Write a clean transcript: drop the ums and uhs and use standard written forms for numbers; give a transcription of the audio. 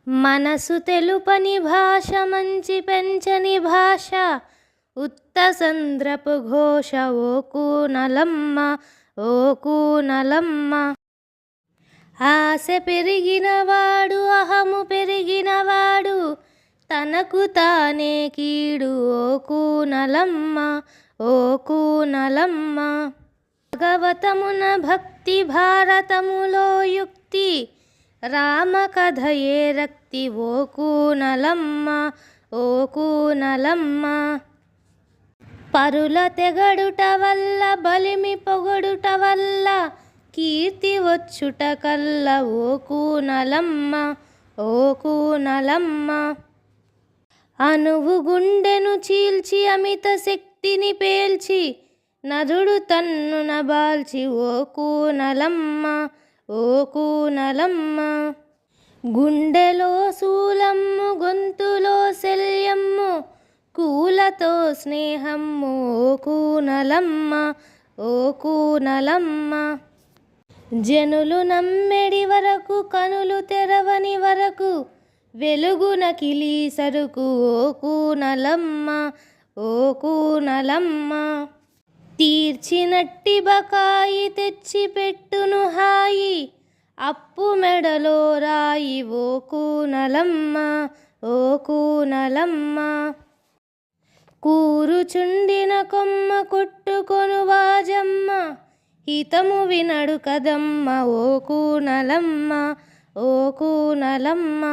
మనసు తెలుపని భాష మంచి పెంచని భాష ఉత్త సంద్రపు ఘోష ఓ కూనలమ్మ ఓ కూనలమ్మ. ఆశ పెరిగినవాడు అహము పెరిగినవాడు తనకు తానే కీడు ఓ కూనలమ్మ ఓ కూనలమ్మ. భాగవతమున భక్తి భారతములో యుక్తి రామకథయే రక్తి ఓ కూనలమ్మ ఓ కూనలమ్మ. పరుల తెగడుట వల్ల బలిమి పొగడుట వల్ల కీర్తి వచ్చుట కల్ల ఓ కూనలమ్మ ఓ కూనలమ్మ. అనువు గుండెను చీల్చి అమిత శక్తిని పేల్చి నరుడు తన్నున బాల్చి ఓ కూనలమ్మ ఓ కూనలమ్మ. గుండెలో శూలమ్ము గొంతులో శల్యమ్ము కూలతో స్నేహమ్ము ఓ కూనలమ్మ ఓ కూనలమ్మ. జనులు నమ్మెడి వరకు కనులు తెరవని వరకు వెలుగున కిలి సరుకు ఓ కూనలమ్మ ఓ కూనలమ్మ. తీర్చినట్టి బకాయి తెచ్చి పెట్టును హాయి అప్పు మెడలో రాయి ఓ కూనలమ్మ ఓ కూనలమ్మ. కూరుచుండిన కొమ్మ కొట్టుకొను వాజమ్మ హితము వినడు కదమ్మ ఓ కూనలమ్మ ఓ కూనలమ్మ.